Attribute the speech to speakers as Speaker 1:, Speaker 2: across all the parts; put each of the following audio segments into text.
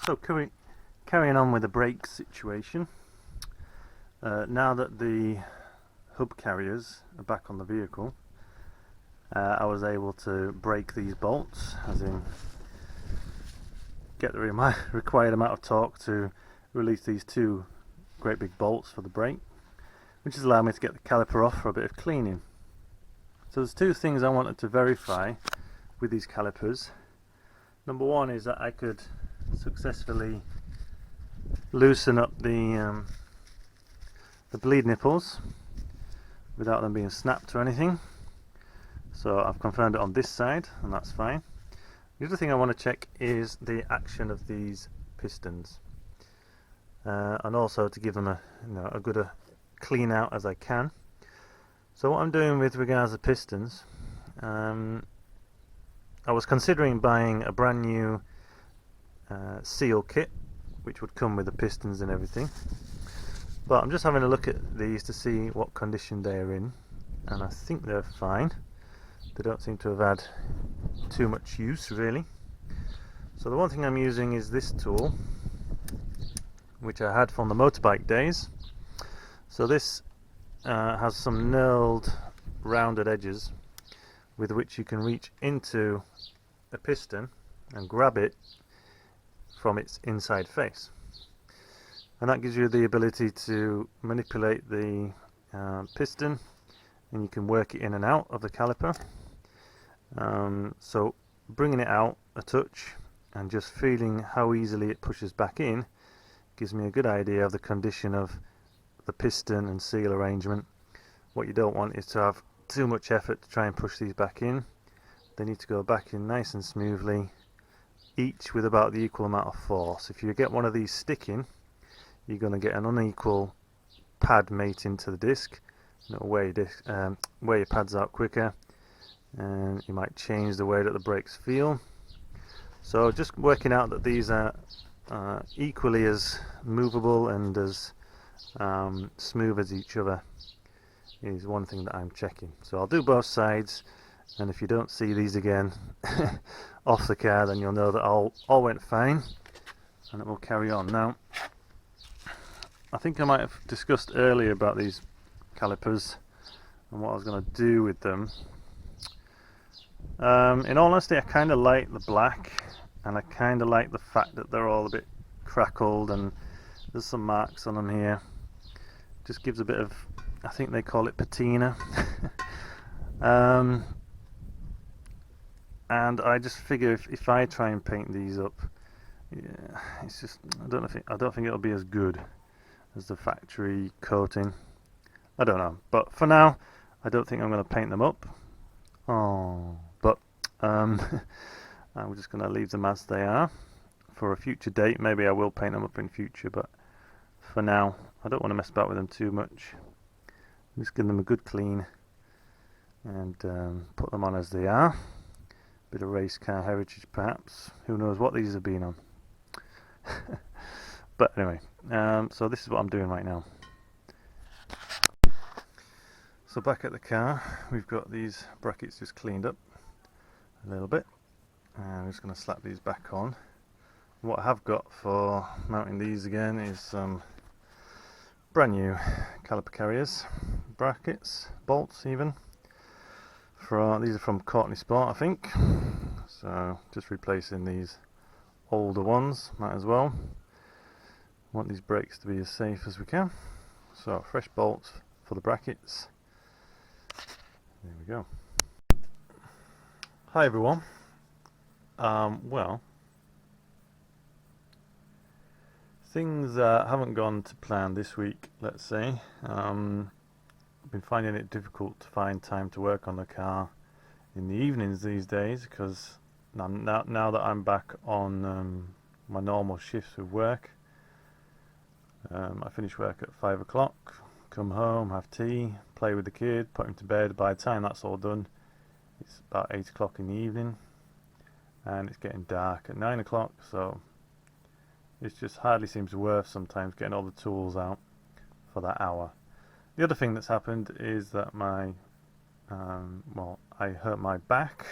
Speaker 1: So carrying on with the brake situation, now that the hub carriers are back on the vehicle, I was able to break these bolts, as in get the required amount of torque to release these two great big bolts for the brake, which has allowed me to get the caliper off for a bit of cleaning. So there's two things I wanted to verify with these calipers. Number one is that I could successfully loosen up the bleed nipples without them being snapped or anything. So I've confirmed it on this side, and that's fine. The other thing I want to check is the action of these pistons, and also to give them a good clean out as I can. So what I'm doing with regards to pistons, I was considering buying a brand new seal kit which would come with the pistons and everything, but I'm just having a look at these to see what condition they're in, and I think they're fine. They don't seem to have had too much use really. So the one thing I'm using is this tool, which I had from the motorbike days. So this has some knurled rounded edges with which you can reach into a piston and grab it from its inside face, and that gives you the ability to manipulate the piston, and you can work it in and out of the caliper. So bringing it out a touch and just feeling how easily it pushes back in gives me a good idea of the condition of the piston and seal arrangement. What you don't want is to have too much effort to try and push these back in. They need to go back in nice and smoothly, each with about the equal amount of force. If you get one of these sticking, you're going to get an unequal pad mate into the disc. It'll wear your pads out quicker, and you might change the way that the brakes feel. So just working out that these are equally as movable and as smooth as each other is one thing that I'm checking. So I'll do both sides, and if you don't see these again off the car, then you'll know that all went fine, and it will carry on. Now, I think I might have discussed earlier about these calipers and what I was going to do with them. In all honesty, I kind of like the black, and I kind of like the fact that they're all a bit crackled and there's some marks on them here. Just gives a bit of, I think they call it patina. And I just figure if I try and paint these up, yeah, it's just I don't think it'll be as good as the factory coating. I don't know, but for now I don't think I'm going to paint them up. But I'm just going to leave them as they are. For a future date, maybe I will paint them up in future, but for now I don't want to mess about with them too much. Just give them a good clean and put them on as they are. Bit of race car heritage perhaps, who knows what these have been on. But anyway, so this is what I'm doing right now. So back at the car, we've got these brackets just cleaned up a little bit, and I'm just going to slap these back on. What I have got for mounting these again is some brand new caliper carriers, brackets, bolts even. These are from Courtney Sport, I think. So just replacing these older ones, might as well. Want these brakes to be as safe as we can. So fresh bolts for the brackets. There we go. Hi everyone. Well, things haven't gone to plan this week, let's say. I've been finding it difficult to find time to work on the car in the evenings these days, because now that I'm back on my normal shifts with work, I finish work at 5 o'clock, come home, have tea, play with the kid, put him to bed. By the time that's all done, it's about 8 o'clock in the evening, and it's getting dark at 9 o'clock, so it just hardly seems worth sometimes getting all the tools out for that hour. The other thing that's happened is that I hurt my back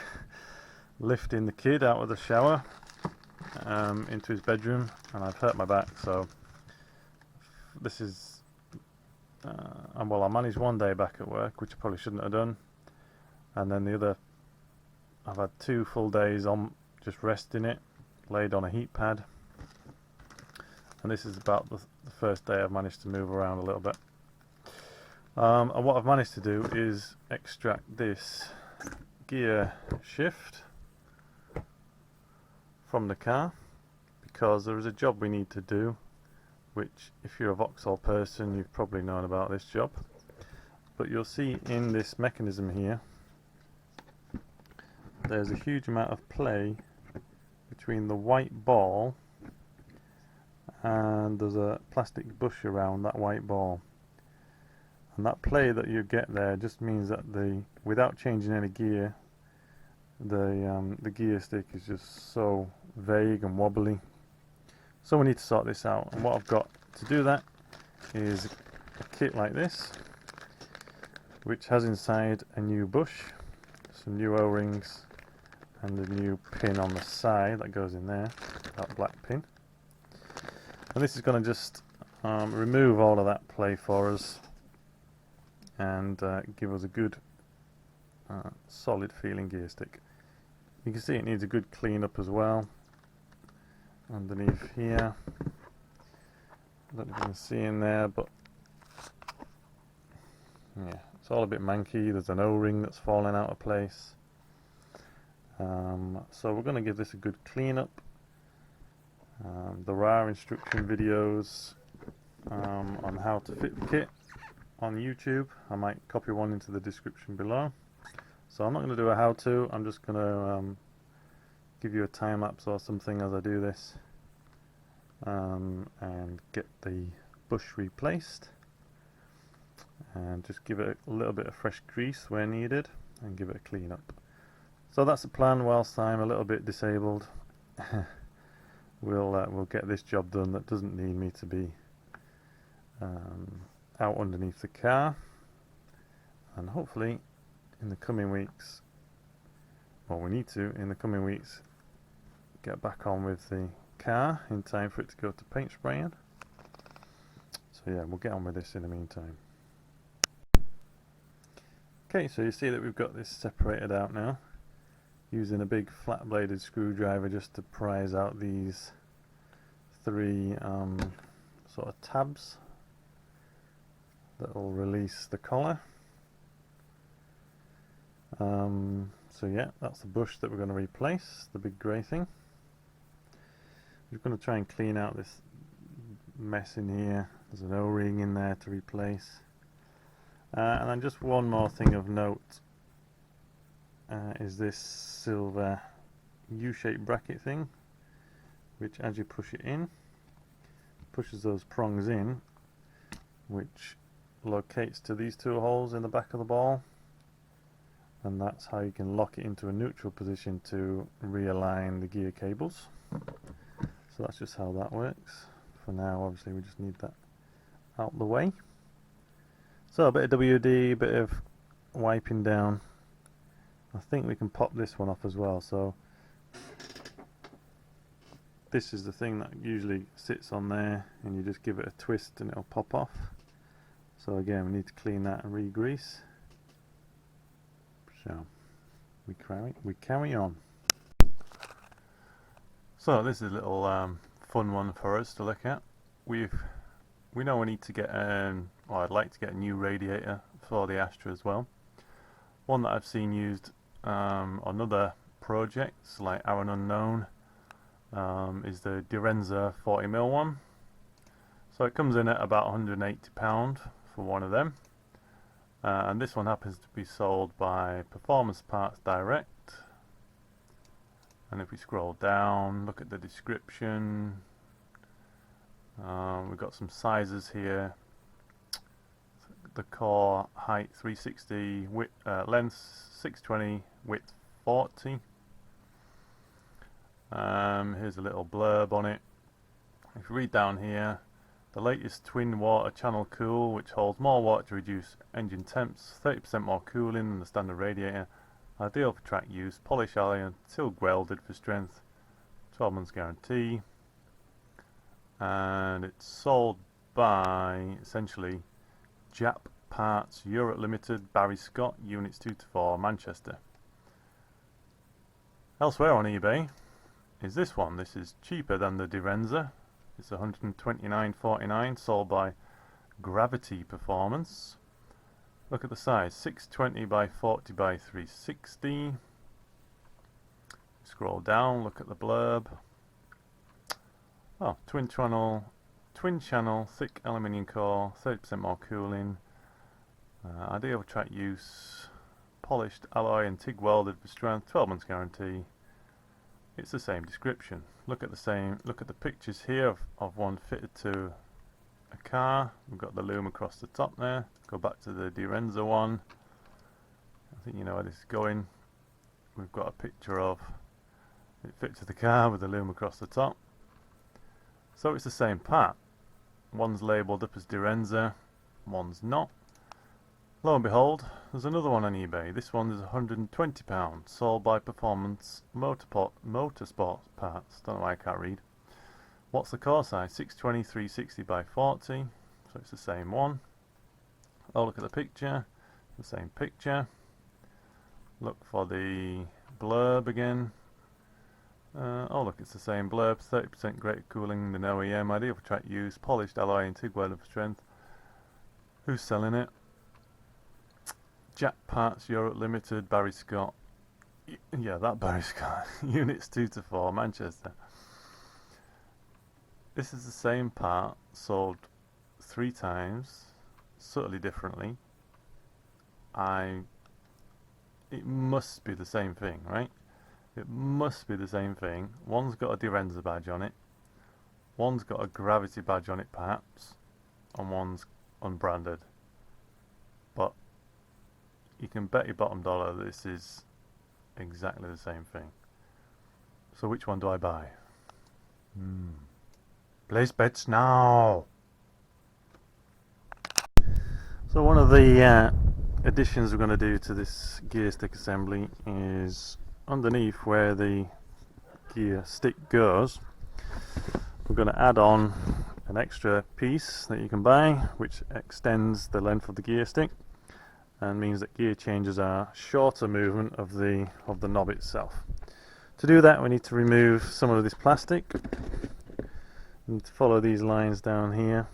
Speaker 1: lifting the kid out of the shower, into his bedroom, and I've hurt my back, so this is well, I managed one day back at work, which I probably shouldn't have done, and then the other I've had 2 full days on just resting it, laid on a heat pad, and this is about the first day I've managed to move around a little bit. And what I've managed to do is extract this gear shift from the car, because there is a job we need to do, which if you're a Vauxhall person you've probably known about this job, but you'll see in this mechanism here there's a huge amount of play between the white ball and there's a plastic bush around that white ball, and that play that you get there just means that without changing any gear, the gear stick is just so vague and wobbly. So we need to sort this out, and what I've got to do that is a kit like this, which has inside a new bush, some new O-rings, and a new pin on the side that goes in there, that black pin. And this is going to just remove all of that play for us and give us a good solid feeling gear stick. You can see it needs a good clean up as well underneath here. I don't know if you can see in there, but yeah, it's all a bit manky. There's an O-ring that's falling out of place. So we're going to give this a good clean up. There are instruction videos on how to fit the kit on YouTube. I might copy one into the description below. So I'm not going to do a how-to, I'm just going to give you a time lapse or something as I do this, and get the bush replaced, and just give it a little bit of fresh grease where needed and give it a clean up. So that's the plan. Whilst I'm a little bit disabled, we'll get this job done that doesn't need me to be out underneath the car, and hopefully in the coming weeks, well, we need to in the coming weeks get back on with the car in time for it to go to paint spraying. So yeah, we'll get on with this in the meantime. Okay, so you see that we've got this separated out now, using a big flat bladed screwdriver just to prise out these 3 sort of tabs that will release the collar. So yeah, that's the bush that we're going to replace, the big grey thing. We're going to try and clean out this mess in here. There's an O-ring in there to replace. And then just one more thing of note is this silver U-shaped bracket thing, which as you push it in, pushes those prongs in, which locates to these 2 holes in the back of the ball, and that's how you can lock it into a neutral position to realign the gear cables. So that's just how that works. For now, obviously, we just need that out the way. So a bit of WD, a bit of wiping down. I think we can pop this one off as well. So this is the thing that usually sits on there, and you just give it a twist and it'll pop off. So again, we need to clean that and re-grease. So we carry on. So this is a little fun one for us to look at. We know we need to get or I'd like to get a new radiator for the Astra as well. One that I've seen used on other projects like Aaron Unknown is the Direnza 40mm one. So it comes in at about £180 for one of them. And this one happens to be sold by Performance Parts Direct. And if we scroll down, look at the description, we've got some sizes here. The core height 360, width, length 620, width 40. Here's a little blurb on it. If you read down here, the latest twin water channel cool, which holds more water to reduce engine temps, 30% more cooling than the standard radiator. Ideal for track use, polish alloy until welded for strength. 12 months guarantee, and it's sold by essentially Jap Parts Europe Limited, Barry Scott, Units 2 to 4, Manchester. Elsewhere on eBay is this one. This is cheaper than the Direnza. It's $129.49, sold by Gravity Performance. Look at the size, 620 by 40 by 360. Scroll down, look at the blurb. Oh, twin channel, thick aluminium core, 30% more cooling. Ideal track use, polished alloy and TIG welded for strength, 12 months guarantee. It's the same description. Look at the pictures here of one fitted to a car. We've got the loom across the top there. Go back to the Direnza one. I think you know where this is going. We've got a picture of it fit to the car with the loom across the top. So it's the same part. One's labelled up as Direnza, one's not. Lo and behold, there's another one on eBay. This one is £120, sold by Performance Motorsport Parts. Don't know why I can't read. What's the core size? 620 360 by 40. So it's the same one. Oh, look at the picture. The same picture. Look for the blurb again. Oh look, it's the same blurb. 30% greater cooling than OEM. Ideal for track use. Polished alloy and TIG welded for strength. Who's selling it? Jap Parts Europe Limited, Barry Scott. Yeah, that Barry Scott. Units 2 to 4, Manchester. This is the same part, sold 3 times, subtly differently. It must be the same thing, right? It must be the same thing. One's got a Direnza badge on it, one's got a Gravity badge on it perhaps, and one's unbranded. But you can bet your bottom dollar this is exactly the same thing. So which one do I buy? Place bets now! So one of the additions we're going to do to this gear stick assembly is underneath where the gear stick goes, we're going to add on an extra piece that you can buy which extends the length of the gear stick and means that gear changes are shorter movement of the knob itself. To do that we need to remove some of this plastic and follow these lines down here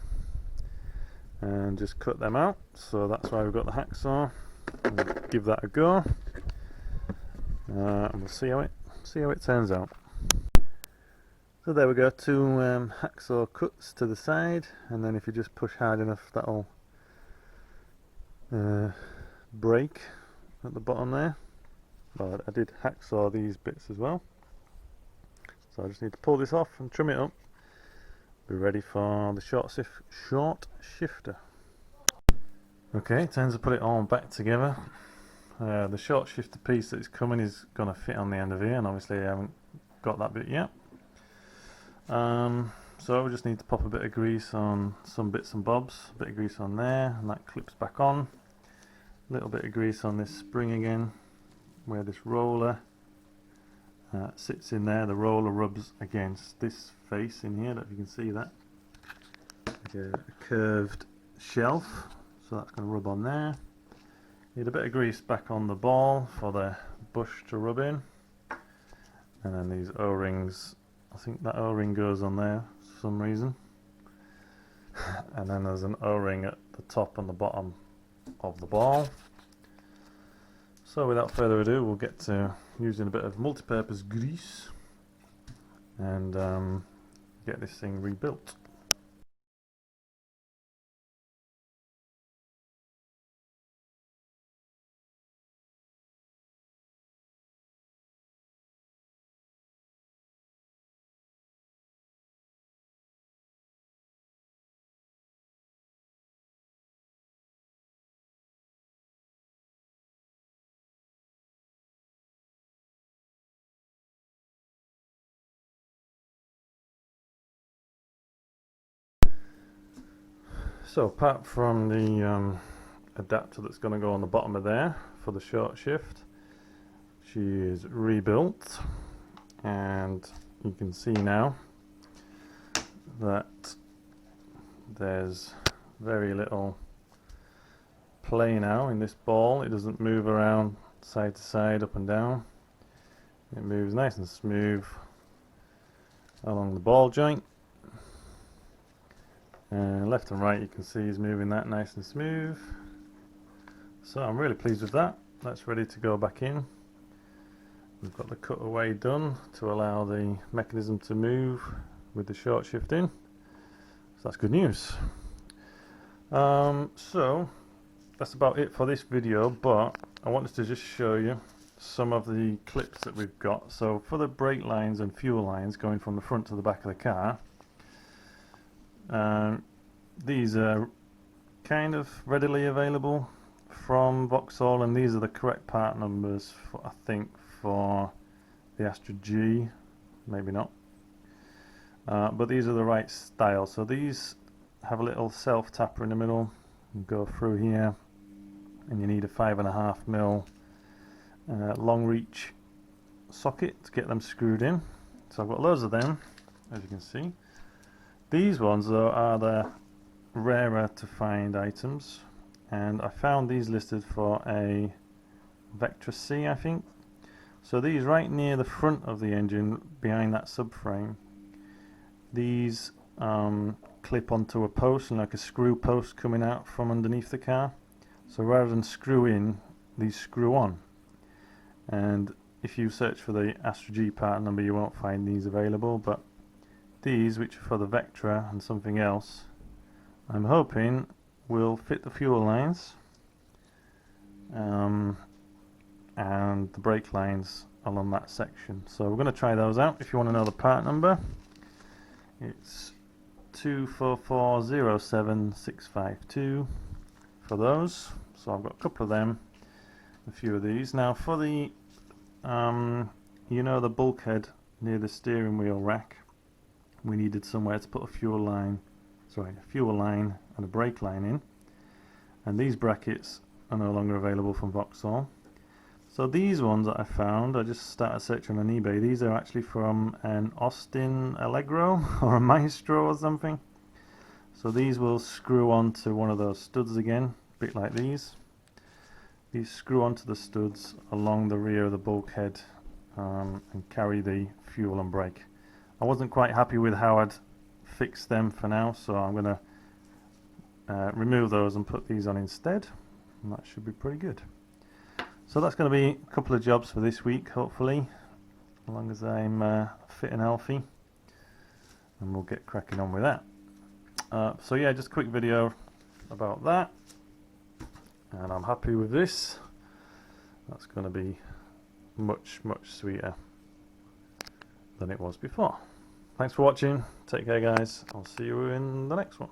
Speaker 1: and just cut them out. So that's why we've got the hacksaw. We'll give that a go and we'll see how it turns out. So there we go, 2 hacksaw cuts to the side, and then if you just push hard enough that'll break at the bottom there. But I did hacksaw these bits as well, so I just need to pull this off and trim it up. Be ready for the short shifter. Okay, time to put it all back together. The short shifter piece that is coming is going to fit on the end of here, and obviously I haven't got that bit yet. So we just need to pop a bit of grease on some bits and bobs. A bit of grease on there, and that clips back on. A little bit of grease on this spring again, where this roller sits in there. The roller rubs against this face in here, if you can see that. Like a curved shelf, so that's going to rub on there. Need a bit of grease back on the ball for the bush to rub in. And then these O-rings, I think that O-ring goes on there for some reason. And then there's an O-ring at the top and the bottom of the ball. So without further ado, we'll get to using a bit of multi-purpose grease and get this thing rebuilt. So apart from the adapter that's going to go on the bottom of there for the short shift, she is rebuilt, and you can see now that there's very little play now in this ball. It doesn't move around side to side, up and down. It moves nice and smooth along the ball joint, and left and right you can see is moving that nice and smooth. So I'm really pleased with that. That's ready to go back in. We've got the cutaway done to allow the mechanism to move with the short shift in. So that's good news. So that's about it for this video, but I wanted to just show you some of the clips that we've got. So for the brake lines and fuel lines going from the front to the back of the car, these are kind of readily available from Vauxhall, and these are the correct part numbers for, I think, for the Astra G, maybe not, but these are the right style. So these have a little self tapper in the middle. You go through here, and you need a 5.5mm long reach socket to get them screwed in. So I've got loads of them, as you can see. These ones though are the rarer to find items, and I found these listed for a Vectra C, I think. So these right near the front of the engine, behind that subframe, these clip onto a post, and like a screw post coming out from underneath the car. So rather than screw in, these screw on. And if you search for the Astra G part number, you won't find these available, but these, which are for the Vectra and something else, I'm hoping will fit the fuel lines and the brake lines along that section. So we're going to try those out. If you want to know the part number, it's 24407-652 for those. So I've got a couple of them, a few of these. Now for the you know, the bulkhead near the steering wheel rack, we needed somewhere to put a fuel line and a brake line in, and these brackets are no longer available from Vauxhall. So these ones that I found, I just started searching on eBay. These are actually from an Austin Allegro or a Maestro or something. So these will screw onto one of those studs again, a bit like these. These screw onto the studs along the rear of the bulkhead and carry the fuel and brake. I wasn't quite happy with how I'd fixed them for now, so I'm going to remove those and put these on instead, and that should be pretty good. So that's going to be a couple of jobs for this week, hopefully, as long as I'm fit and healthy, and we'll get cracking on with that. So yeah, just a quick video about that, and I'm happy with this. That's going to be much sweeter than it was before. Thanks for watching. Take care, guys. I'll see you in the next one.